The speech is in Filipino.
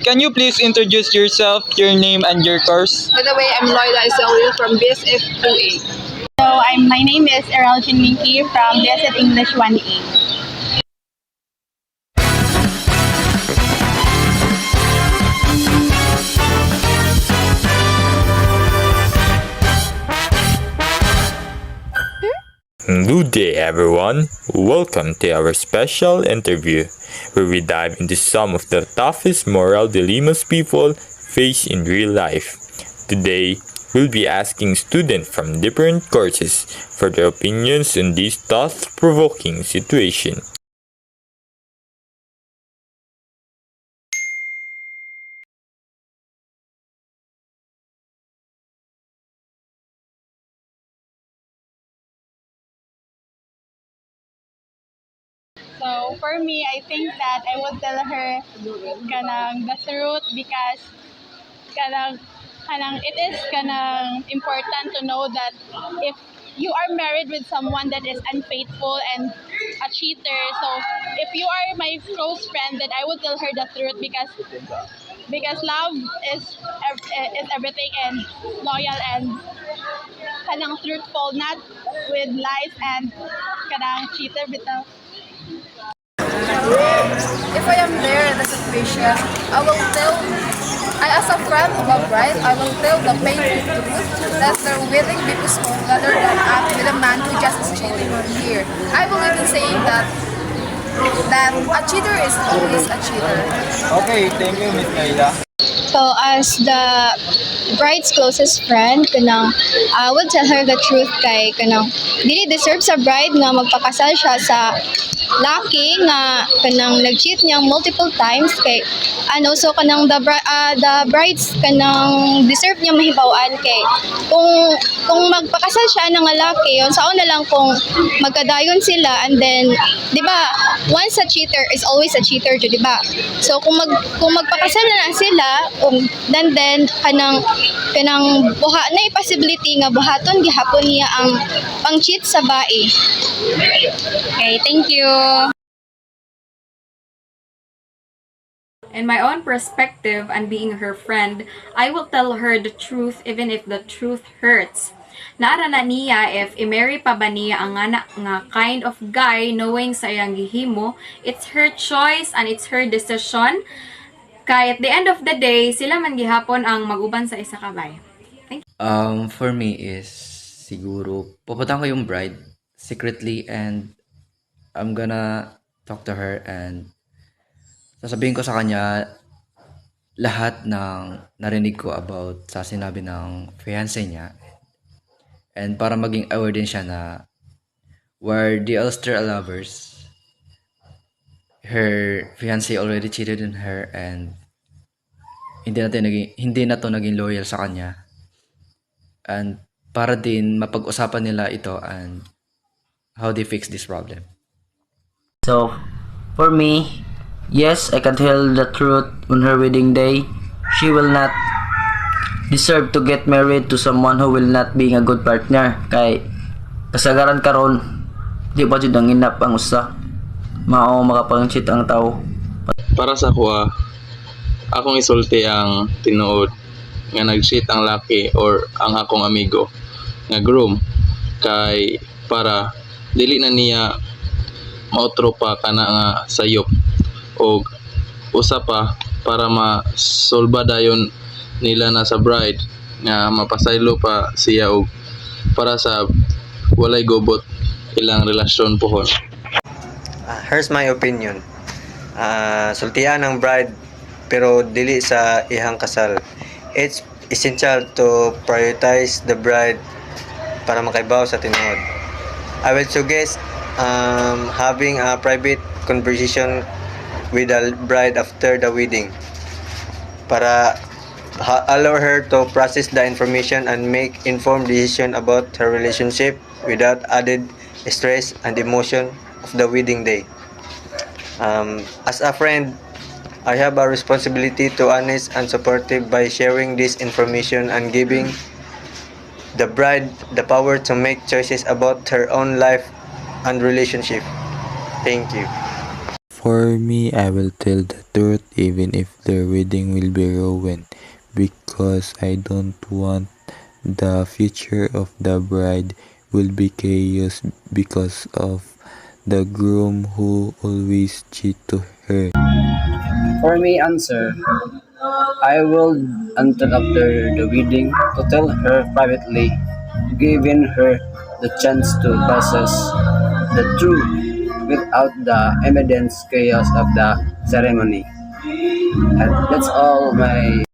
can you please introduce yourself, your name, and your course? By the way, I'm Loida Iselwil from BSF 2A. So my name is Eralgin Minky from Desert English 1A. Good day, everyone. Welcome to our special interview where we dive into some of the toughest moral dilemmas people face in real life. Today, we'll be asking students from different courses for their opinions on this thought-provoking situation. So for me, I think that I would tell her kanang the truth because kanang it is kanang important to know that if you are married with someone that is unfaithful and a cheater, so if you are my close friend, then I would tell her the truth because love is everything and loyal and kanang truthful, not with lies and kanang cheater bitaw. If I am there in the situation, as a friend of a bride, I will tell the painful truth that their wedding be postponed rather than act with a man who just is cheating on here. I believe in saying that a cheater is always a cheater. Okay, thank you, Miss Naila. So as the bride's closest friend, I would tell her the truth kay dili deserve sa bride nga magpakasal siya sa laki nga nag-cheat niya multiple times kay so the brides deserve niya mahibaw-an kay kung magpakasal siya ng lalaki yon saon na lang kung magkadayon sila and then di ba once a cheater is always a cheater di ba, so kung magpakasal na sila then kanang buha na possibility nga buhaton gihapon niya ang pang-cheat sa bae. Okay, thank you. In my own perspective and being her friend, I will tell her the truth even if the truth hurts. Nara na niya if i-marry pa ba niya ang anak nga kind of guy knowing sa iyang gihimo, it's her choice and it's her decision. Kaya at the end of the day, sila man gihapon ang maguban sa isa ka bay. Thank you. For me is siguro pupuntahan ko yung bride secretly and I'm gonna talk to her and sasabihin ko sa kanya lahat ng narinig ko about sa sinabi ng fiancé niya and para maging aware din siya na where they all still lovers, her fiancé already cheated on her and hindi na to naging loyal sa kanya, and para din mapag-usapan nila ito and how they fix this problem. So, for me, yes, I can tell the truth on her wedding day. She will not deserve to get married to someone who will not be a good partner. Kay kasagaran karon, di pa jud ang inap ang usa. Mao makapang-cheat ang tao. Para sa kuha, akong isulti ang tinuod nga nag-cheat ang laki or ang akong amigo nga groom kay para dili na niya mautro pa kana nga sayop o usa pa para masolba dayon nila na sa bride nga mapasaylo pa siya og para sa walay gobot ilang relasyon pohon. Here's my opinion. Sultian ng bride pero dili sa ihang kasal. It's essential to prioritize the bride para makaibaw sa tinuod. I will suggest having a private conversation with the bride after the wedding para allow her to process the information and make informed decision about her relationship without added stress and emotion of the wedding day. As a friend, I have a responsibility to honest and supportive by sharing this information and giving the bride the power to make choices about her own life and relationship. Thank you. For me, I will tell the truth even if their wedding will be ruined because I don't want the future of the bride will be chaos because of the groom who always cheat to her. For me, answer, I will until after the wedding to tell her privately, giving her the chance to process the truth without the evidence chaos of the ceremony. And that's all my